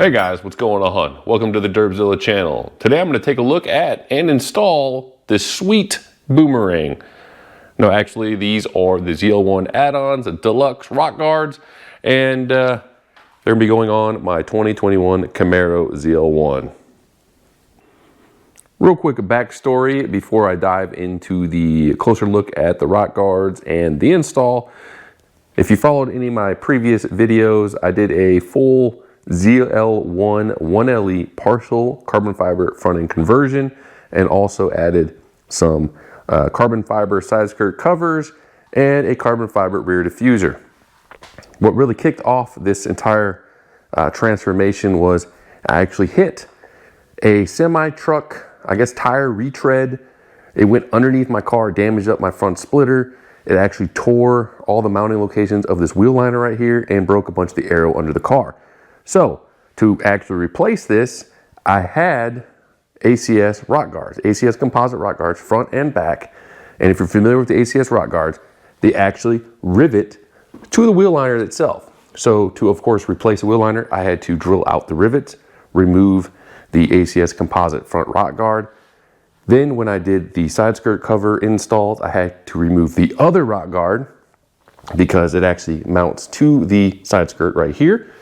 Hey guys, what's going on? Welcome to the Derbzilla channel. Today I'm going to take a look at and install this sweet boomerang. No, actually these are the ZL1Addons Deluxe rock guards, and they're going to be going on my 2021 Camaro ZL1. Real quick backstory before I dive into the closer look at the rock guards and the install. If you followed any of my previous videos, I did a full ZL1 partial carbon fiber front end conversion, and also added some carbon fiber side skirt covers and a carbon fiber rear diffuser. What really kicked off this entire transformation was I actually hit a semi truck, I guess, tire retread. It went underneath my car, damaged up my front splitter. It actually tore all the mounting locations of this wheel liner right here and broke a bunch of the aero under the car. So to actually replace this, I had ACS rock guards, ACS Composite rock guards, front and back. And if you're familiar with the ACS rock guards, they actually rivet to the wheel liner itself. So to, of course, replace the wheel liner, I had to drill out the rivets, remove the ACS Composite front rock guard. Then when I did the side skirt cover installs, I had to remove the other rock guard because it actually mounts to the side skirt right here.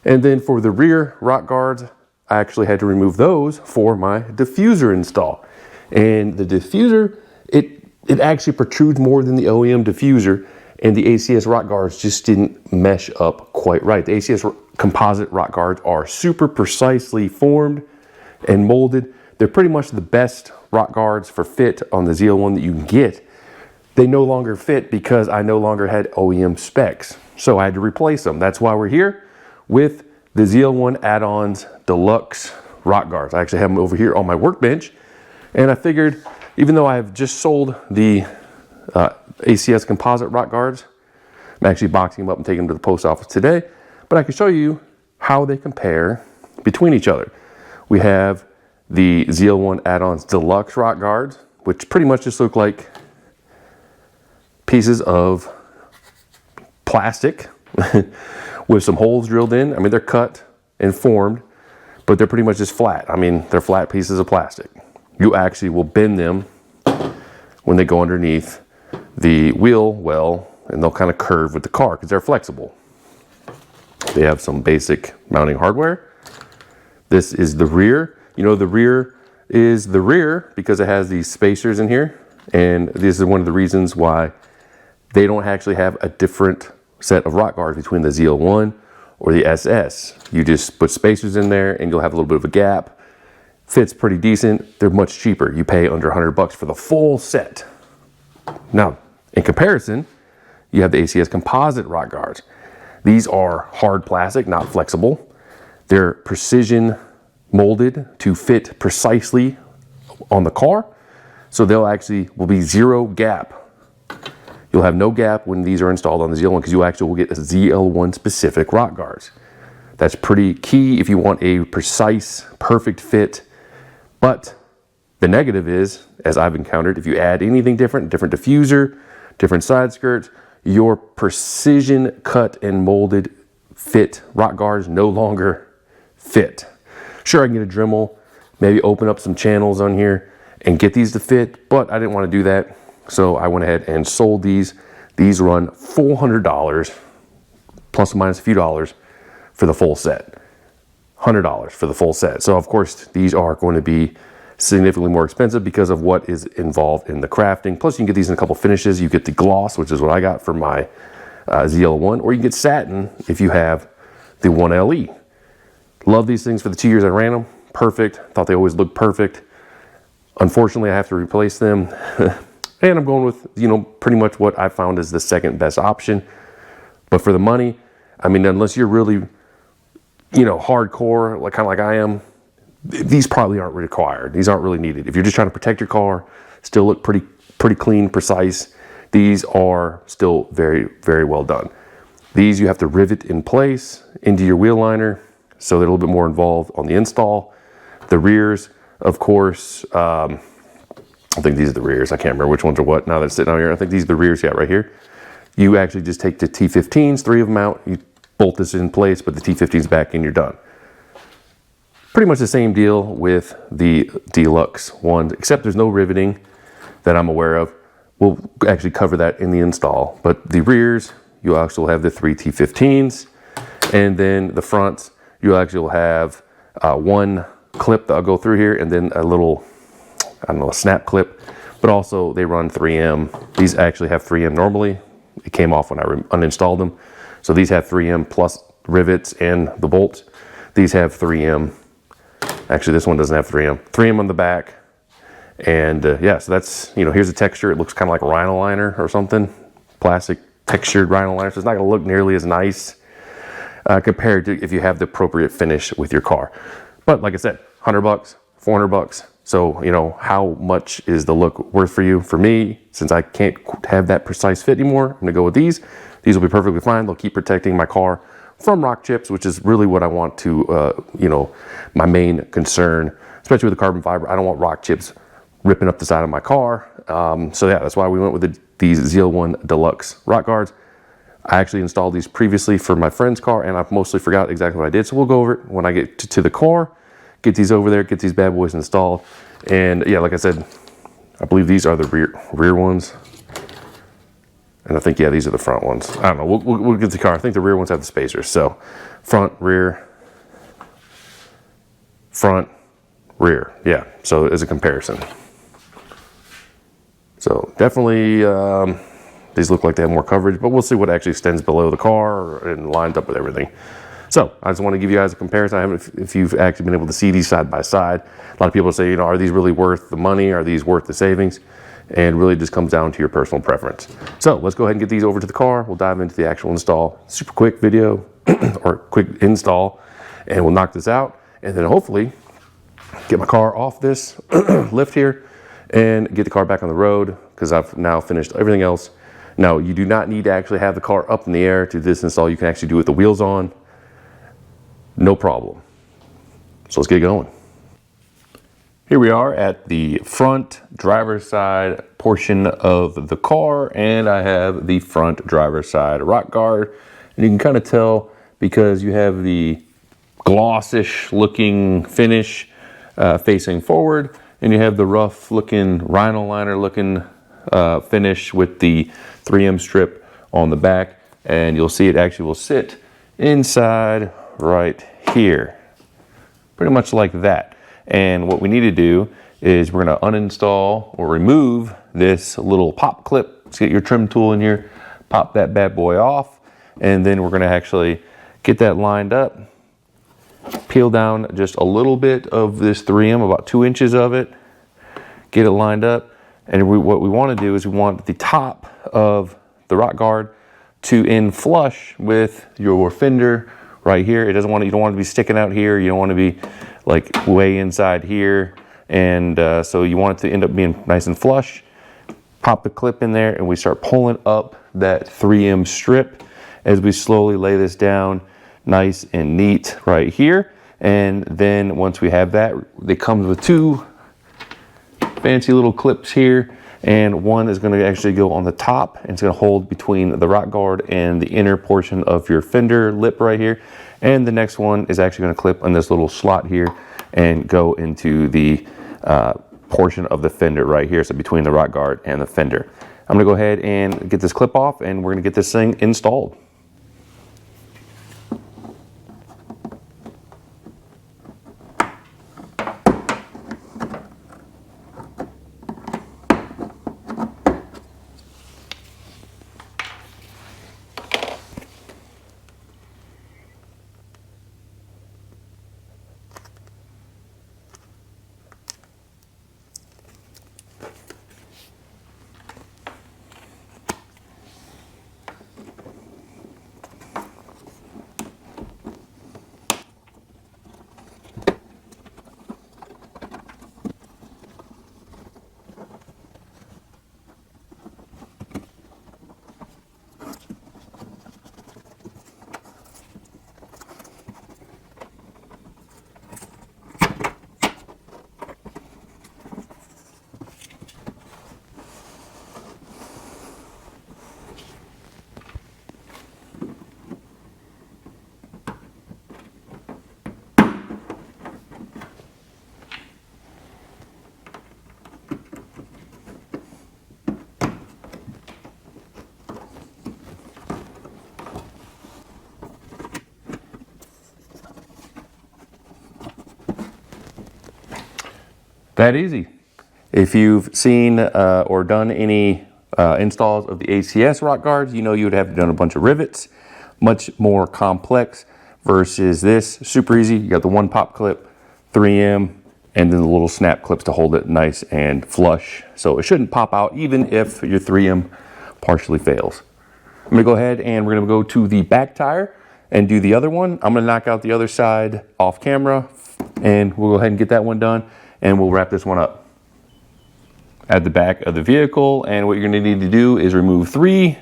And then for the rear rock guards, I actually had to remove those for my diffuser install. And the diffuser, it actually protrudes more than the OEM diffuser, and the ACS rock guards just didn't mesh up quite right. The ACS composite rock guards are super precisely formed and molded. They're pretty much the best rock guards for fit on the ZL1 that you can get. They no longer fit because I no longer had OEM specs. So I had to replace them. That's why we're here with the ZL1Addons Deluxe rock guards. I actually have them over here on my workbench. And I figured, even though I have just sold the ACS composite rock guards, I'm actually boxing them up and taking them to the post office today, but I can show you how they compare between each other. We have the ZL1Addons Deluxe rock guards, which pretty much just look like pieces of plastic with some holes drilled in. I mean, they're cut and formed, but they're pretty much just flat. I mean, they're flat pieces of plastic. You actually will bend them when they go underneath the wheel well, and they'll kind of curve with the car because they're flexible. They have some basic mounting hardware. This is the rear. You know, the rear is the rear because it has these spacers in here, and this is one of the reasons why they don't actually have a different set of rock guards between the ZL1 or the SS. You just put spacers in there and you'll have a little bit of a gap. Fits pretty decent. They're much cheaper. You pay under $100 for the full set. Now, in comparison, you have the ACS composite rock guards. These are hard plastic, not flexible. They're precision molded to fit precisely on the car. So they'll actually will be zero gap. You'll have no gap when these are installed on the ZL1 because you actually will get ZL1 specific rock guards. That's pretty key if you want a precise, perfect fit. But the negative is, as I've encountered, if you add anything different diffuser, different side skirts, your precision cut and molded fit rock guards no longer fit. Sure, I can get a Dremel, maybe open up some channels on here and get these to fit, but I didn't want to do that. So I went ahead and sold these. These run $400, plus or minus a few dollars, for the full set. $100 for the full set. So of course, these are going to be significantly more expensive because of what is involved in the crafting. Plus you can get these in a couple finishes. You get the gloss, which is what I got for my ZL1, or you can get satin if you have the 1LE. Love these things for the 2 years I ran them. Perfect. Thought they always looked perfect. Unfortunately, I have to replace them. And I'm going with, you know, pretty much what I found is the second best option. But for the money, I mean, unless you're really, you know, hardcore, like kind of like I am, these probably aren't required. These aren't really needed. If you're just trying to protect your car, still look pretty clean, precise, these are still very, very well done. These you have to rivet in place into your wheel liner, so they're a little bit more involved on the install. The rears, of course, I think these are the rears. I can't remember which ones are what now that it's sitting out here. I think these are the rears you got right here. You actually just take the T15s, 3 of them out, you bolt this in place, put the T15s back in, you're done. pretty much the same deal with the Deluxe ones, except there's no riveting that I'm aware of. We'll actually cover that in the install. But the rears, you also have the 3 T15s, and then the fronts, you actually will have one clip that'll go through here, and then a little, I don't know, a snap clip, but also they run 3M. These actually have 3M normally. It came off when I uninstalled them. So these have 3M plus rivets and the bolts. These have 3M. Actually, this one doesn't have 3M. 3M on the back. And yeah, so that's, you know, here's the texture. It looks kind of like rhino liner or something. Plastic textured rhino liner. So it's not going to look nearly as nice compared to if you have the appropriate finish with your car. But like I said, $100, $400. So, you know, how much is the look worth for you? For me, since I can't have that precise fit anymore, I'm gonna go with these. These will be perfectly fine. They'll keep protecting my car from rock chips, which is really what I want to, you know, my main concern, especially with the carbon fiber. I don't want rock chips ripping up the side of my car. So yeah, that's why we went with these ZL1 Deluxe rock guards. I actually installed these previously for my friend's car, and I've mostly forgot exactly what I did. So we'll go over it when I get to the car, get these over there, get these bad boys installed. And yeah, like I said, I believe these are the rear ones. And I think, yeah, these are the front ones. I don't know, we'll get the car. I think the rear ones have the spacers. So front, rear, front, rear. Yeah, so as a comparison. So definitely, these look like they have more coverage, but we'll see what actually extends below the car and lines up with everything. So I just want to give you guys a comparison. I haven't, if you've actually been able to see these side by side. A lot of people say, you know, are these really worth the money? Are these worth the savings? And really just comes down to your personal preference. So let's go ahead and get these over to the car. We'll dive into the actual install. Super quick video or quick install, and we'll knock this out. And then hopefully get my car off this lift here and get the car back on the road, because I've now finished everything else. Now, you do not need to actually have the car up in the air to this install. You can actually do it with the wheels on. No problem. So let's get going. Here we are at the front driver's side portion of the car, and I have the front driver's side rock guard. And you can kind of tell because you have the glossish looking finish facing forward, and you have the rough looking rhino liner looking finish with the 3M strip on the back. And you'll see it actually will sit inside right here, pretty much like that. And what we need to do is we're going to uninstall or remove this little pop clip. Let's get your trim tool in here, pop that bad boy off, and then we're going to actually get that lined up, peel down just a little bit of this 3M, about 2 inches of it, get it lined up. And what we want to do is we want the top of the rock guard to end flush with your fender right here. It doesn't want to, you don't want to be sticking out here. You don't want to be like way inside here. And so you want it to end up being nice and flush. Pop the clip in there, and we start pulling up that 3M strip as we slowly lay this down nice and neat right here. And then once we have that, it comes with 2 fancy little clips here, and one is going to actually go on the top, and it's going to hold between the rock guard and the inner portion of your fender lip right here. And the next one is actually going to clip on this little slot here and go into the portion of the fender right here, so between the rock guard and the fender. I'm going to go ahead and get this clip off, and we're going to get this thing installed. That easy. If you've seen or done any installs of the ACS rock guards, you know you would have done a bunch of rivets, much more complex versus this. Super easy. You got the one pop clip, 3M, and then the little snap clips to hold it nice and flush. So it shouldn't pop out even if your 3M partially fails. I'm gonna go ahead and we're gonna go to the back tire and do the other one. I'm gonna knock out the other side off camera and we'll go ahead and get that one done and we'll wrap this one up. At the back of the vehicle, and what you're gonna need to do is remove 3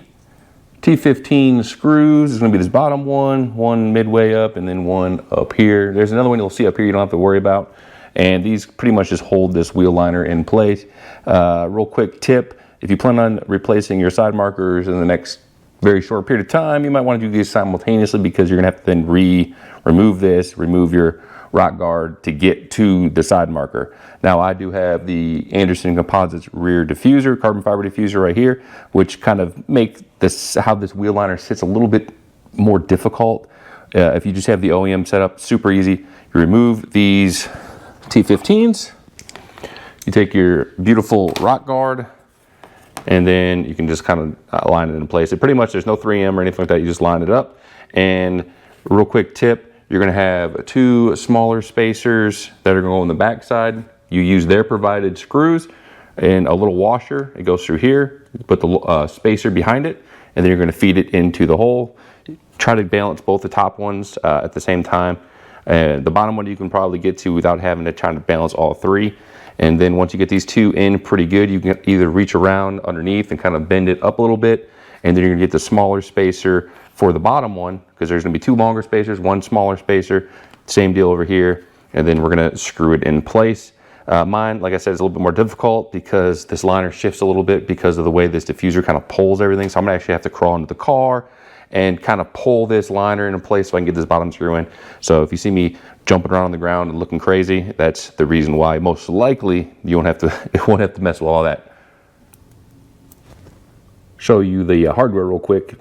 T15 screws. It's gonna be this bottom one midway up, and then one up here. There's another one you'll see up here you don't have to worry about. And these pretty much just hold this wheel liner in place. Real quick tip, if you plan on replacing your side markers in the next very short period of time, you might wanna do these simultaneously because you're gonna have to then remove this, remove your rock guard to get to the side marker. Now I do have the Addons Composites rear diffuser, carbon fiber diffuser right here, which kind of make this, how this wheel liner sits a little bit more difficult. If you just have the OEM setup, super easy. You remove these T15s, you take your beautiful rock guard, and then you can just kind of line it in place. It pretty much, there's no 3M or anything like that, you just line it up. And real quick tip, you're gonna have 2 smaller spacers that are gonna go on the back side. You use their provided screws and a little washer. It goes through here. You put the spacer behind it, and then you're gonna feed it into the hole. Try to balance both the top ones at the same time. The bottom one you can probably get to without having to try to balance all 3. And then once you get these 2 in pretty good, you can either reach around underneath and kind of bend it up a little bit, and then you're gonna get the smaller spacer for the bottom one, because there's gonna be 2 longer spacers, 1 smaller spacer, same deal over here, and then we're gonna screw it in place. Mine, like I said, is a little bit more difficult because this liner shifts a little bit because of the way this diffuser kind of pulls everything. So I'm gonna actually have to crawl into the car and kind of pull this liner into place so I can get this bottom screw in. So if you see me jumping around on the ground and looking crazy, that's the reason why. Most likely you won't have to mess with all that. Show you the hardware real quick.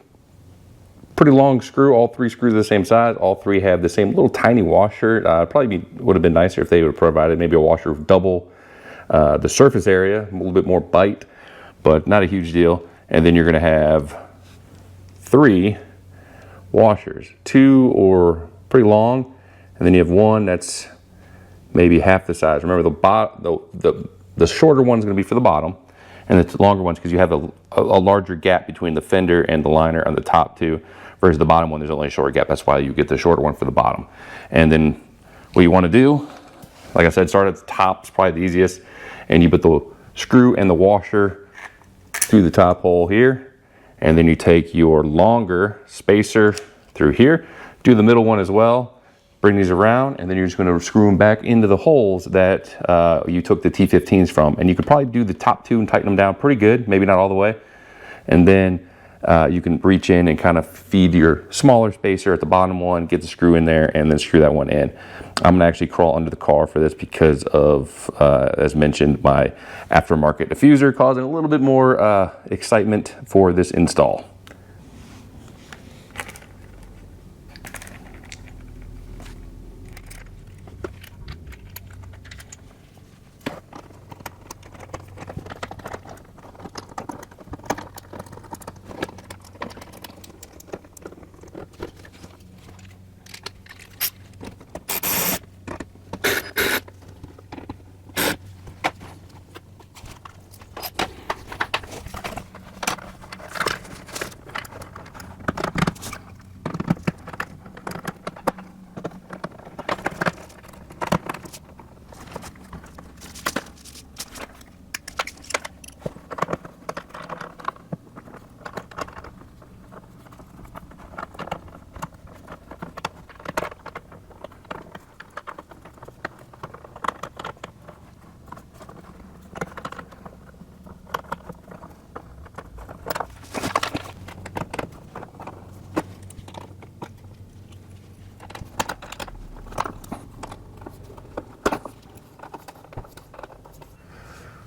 Pretty long screw, all 3 screws are the same size. All 3 have the same little tiny washer. Probably would have been nicer if they would have provided maybe a washer of double the surface area, a little bit more bite, but not a huge deal. And then you're gonna have 3 washers. 2 are pretty long, and then you have 1 that's maybe half the size. Remember the shorter one's gonna be for the bottom, and the longer one's because you have a larger gap between the fender and the liner on the top too. Versus the bottom one, there's only a short gap. That's why you get the shorter one for the bottom. And then what you want to do, like I said, start at the top is probably the easiest. And you put the screw and the washer through the top hole here. And then you take your longer spacer through here. Do the middle one as well. Bring these around, and then you're just going to screw them back into the holes that you took the T15s from. And you could probably do the top 2 and tighten them down pretty good, maybe not all the way. And then you can reach in and kind of feed your smaller spacer at the bottom one, get the screw in there, and then screw that one in. I'm gonna actually crawl under the car for this because of, as mentioned, my aftermarket diffuser causing a little bit more excitement for this install.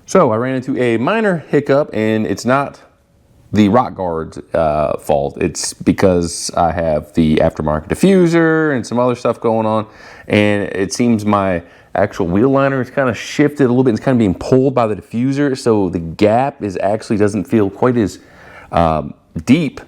So I ran into a minor hiccup, and it's not the rock guard's fault. It's because I have the aftermarket diffuser and some other stuff going on, and it seems my actual wheel liner is kind of shifted a little bit. It's kind of being pulled by the diffuser, so the gap is actually doesn't feel quite as deep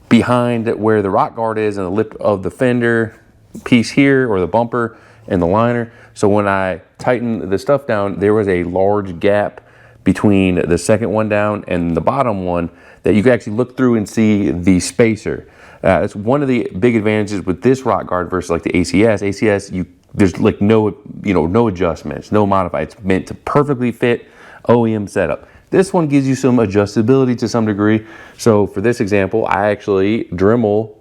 behind where the rock guard is and the lip of the fender piece here, or the bumper and the liner. So when I tightened the stuff down, there was a large gap between the second one down and the bottom one that you can actually look through and see the spacer. That's one of the big advantages with this rock guard versus like the ACS. ACS, there's like no adjustments, no modify. It's meant to perfectly fit OEM setup. This one gives you some adjustability to some degree. So for this example, I actually Dremel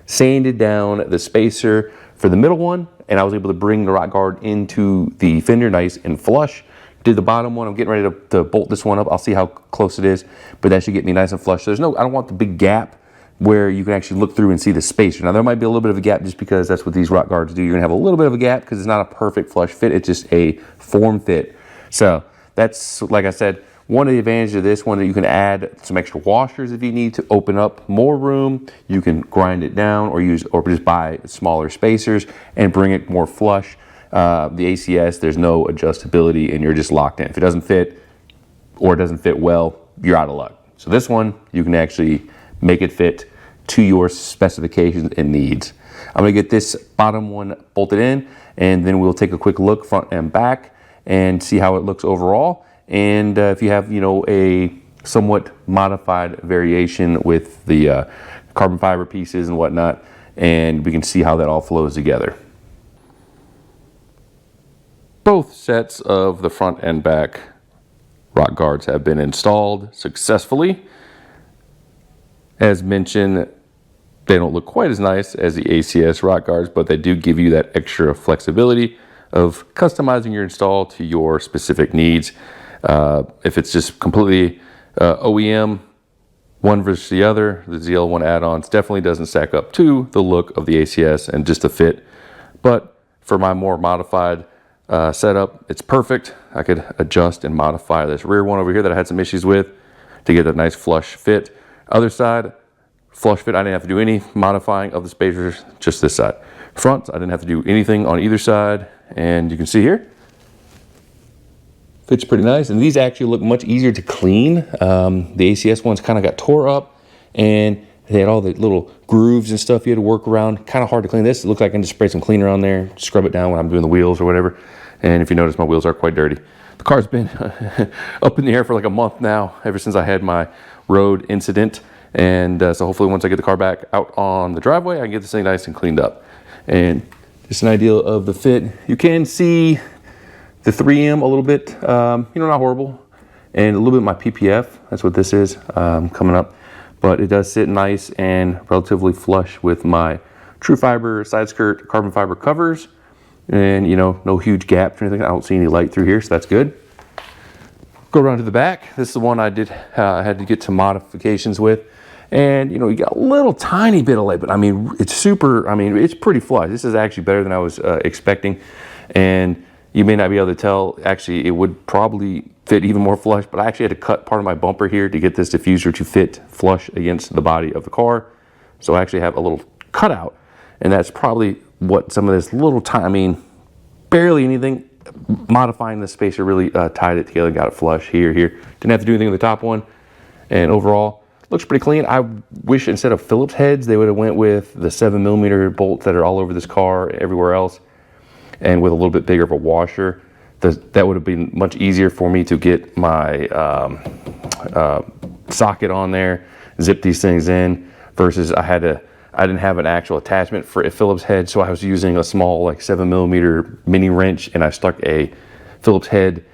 sanded down the spacer for the middle one, and I was able to bring the rock guard into the fender nice and flush. Did the bottom one. I'm getting ready to bolt this one up. I'll see how close it is, but that should get me nice and flush. So I don't want the big gap where you can actually look through and see the spacer. Now there might be a little bit of a gap just because that's what these rock guards do. You're gonna have a little bit of a gap because it's not a perfect flush fit. It's just a form fit. So that's, like I said, one of the advantages of this one, that you can add some extra washers if you need to open up more room. You can grind it down or just buy smaller spacers and bring it more flush. The ACS, there's no adjustability and you're just locked in. If it doesn't fit or it doesn't fit well, you're out of luck. So this one, you can actually make it fit to your specifications and needs. I'm gonna get this bottom one bolted in, and then we'll take a quick look front and back and see how it looks overall. And if you have, a somewhat modified variation with the carbon fiber pieces and whatnot, and we can see how that all flows together. Both sets of the front and back rock guards have been installed successfully. As mentioned, they don't look quite as nice as the ACS rock guards, but they do give you that extra flexibility of customizing your install to your specific needs. If it's just completely OEM, one versus the other, the ZL1Addons definitely doesn't stack up to the look of the ACS and just the fit. But for my more modified setup, it's perfect. I could adjust and modify this rear one over here that I had some issues with to get a nice flush fit. Other side, flush fit. I didn't have to do any modifying of the spacers, just this side. Front, I didn't have to do anything on either side, and you can see here, fits pretty nice. And these actually look much easier to clean. The ACS ones kind of got tore up, and they had all the little grooves and stuff you had to work around. Kind of hard to clean. This, it looks like I can just spray some cleaner on there, scrub it down when I'm doing the wheels or whatever. And if you notice, my wheels are quite dirty. The car's been up in the air for like a month now, ever since I had my road incident. And so hopefully once I get the car back out on the driveway, I can get this thing nice and cleaned up. And just an idea of the fit. You can see the 3M a little bit, not horrible. And a little bit of my PPF, that's what this is, coming up. But it does sit nice and relatively flush with my true fiber side skirt carbon fiber covers. And no huge gaps or anything. I don't see any light through here, so that's good. Go around to the back. This is the one I had to get some modifications with. And you got a little tiny bit of light, but it's pretty flush. This is actually better than I was expecting. And you may not be able to tell, actually it would probably fit even more flush, but I actually had to cut part of my bumper here to get this diffuser to fit flush against the body of the car. So I actually have a little cutout, and that's probably what some of this little tiny, barely anything, modifying the spacer really tied it together, got it flush here. Didn't have to do anything with the top one, and overall looks pretty clean. I wish instead of Phillips heads, they would have went with the 7mm bolts that are all over this car, everywhere else, and with a little bit bigger of a washer. That would have been much easier for me to get my socket on there, zip these things in, versus I didn't have an actual attachment for a Phillips head, so I was using a small 7mm mini wrench, and I stuck a Phillips head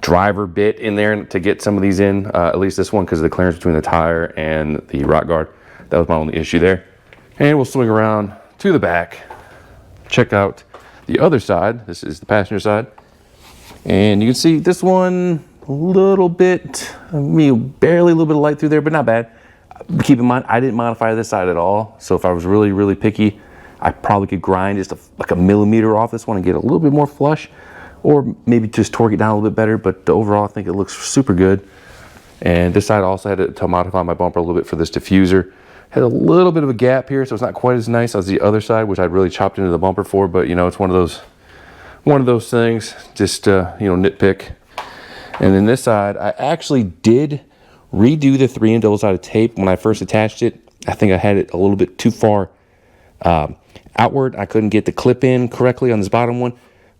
driver bit in there to get some of these in, at least this one, because of the clearance between the tire and the rock guard. That was my only issue there. And we'll swing around to the back, check out the other side. This is the passenger side. And you can see this one, a little bit, barely a little bit of light through there, but not bad. Keep in mind, I didn't modify this side at all. So if I was really, really picky, I probably could grind just like a millimeter off this one and get a little bit more flush, or maybe just torque it down a little bit better. But overall, I think it looks super good. And this side also had to modify my bumper a little bit for this diffuser. Had a little bit of a gap here, so it's not quite as nice as the other side, which I'd really chopped into the bumper for. But it's one of one of those things, just, you know, nitpick. And then this side, I actually did redo the 3M double-sided tape when I first attached it. I think I had it a little bit too far outward. I couldn't get the clip in correctly on this bottom one.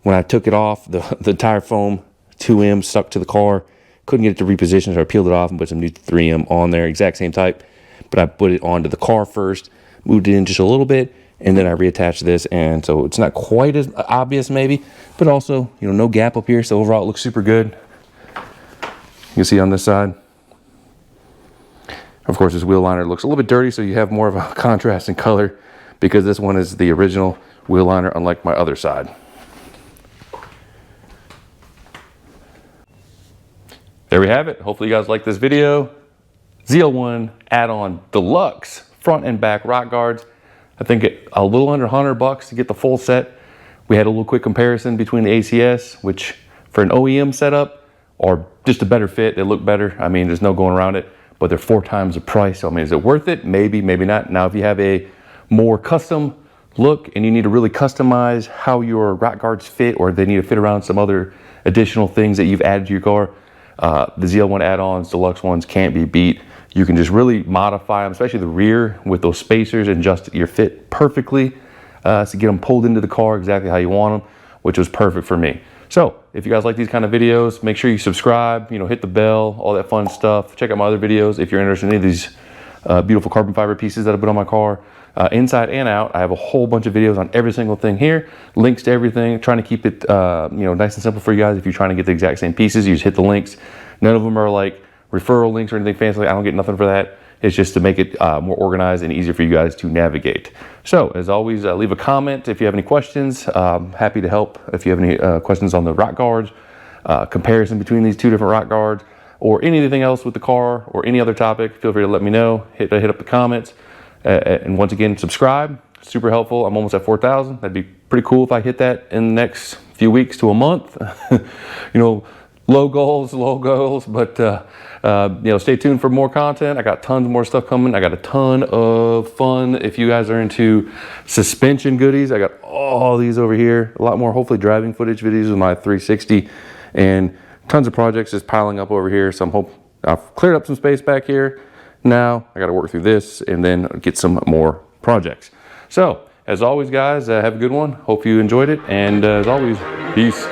When I took it off, the tire foam 2M stuck to the car. Couldn't get it to reposition, so I peeled it off and put some new 3M on there, exact same type. But I put it onto the car first, moved it in just a little bit, and then I reattached this, and so it's not quite as obvious maybe, but also, you know, no gap up here, so overall it looks super good. You can see on this side. Of course, this wheel liner looks a little bit dirty, so you have more of a contrast in color because this one is the original wheel liner, unlike my other side. There we have it. Hopefully you guys like this video. ZL1 Addon Deluxe front and back rock guards. I think a little under $100 to get the full set. We had a little quick comparison between the ACS, which for an OEM setup or just a better fit, they look better. I mean, there's no going around it, but they're 4 times the price. So, I mean, is it worth it? Maybe, maybe not. Now, if you have a more custom look and you need to really customize how your rock guards fit, or they need to fit around some other additional things that you've added to your car, the ZL1 Addons Deluxe ones can't be beat. You can just really modify them, especially the rear with those spacers, and adjust your fit perfectly to get them pulled into the car exactly how you want them, which was perfect for me. So if you guys like these kind of videos, make sure you subscribe, you know, hit the bell, all that fun stuff. Check out my other videos if you're interested in any of these beautiful carbon fiber pieces that I put on my car, inside and out. I have a whole bunch of videos on every single thing here, links to everything, trying to keep it you know, nice and simple for you guys. If you're trying to get the exact same pieces, you just hit the links. None of them are like referral links or anything fancy. I don't get nothing for that. It's just to make it more organized and easier for you guys to navigate. So as always, leave a comment if you have any questions. Happy to help if you have any questions on the rock guards, comparison between these 2 different rock guards, or anything else with the car, or any other topic. Feel free to let me know. Hit up the comments. And once again, subscribe. Super helpful. I'm almost at 4,000. That'd be pretty cool if I hit that in the next few weeks to a month. You know, low goals, but you know, stay tuned for more content. I got tons more stuff coming. I got a ton of fun. If you guys are into suspension goodies, I got all these over here. A lot more, hopefully, driving footage videos with my 360, and tons of projects just piling up over here. So I've cleared up some space back here. Now I got to work through this and then get some more projects. So as always, guys, have a good one. Hope you enjoyed it, and as always, peace.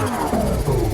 Oh.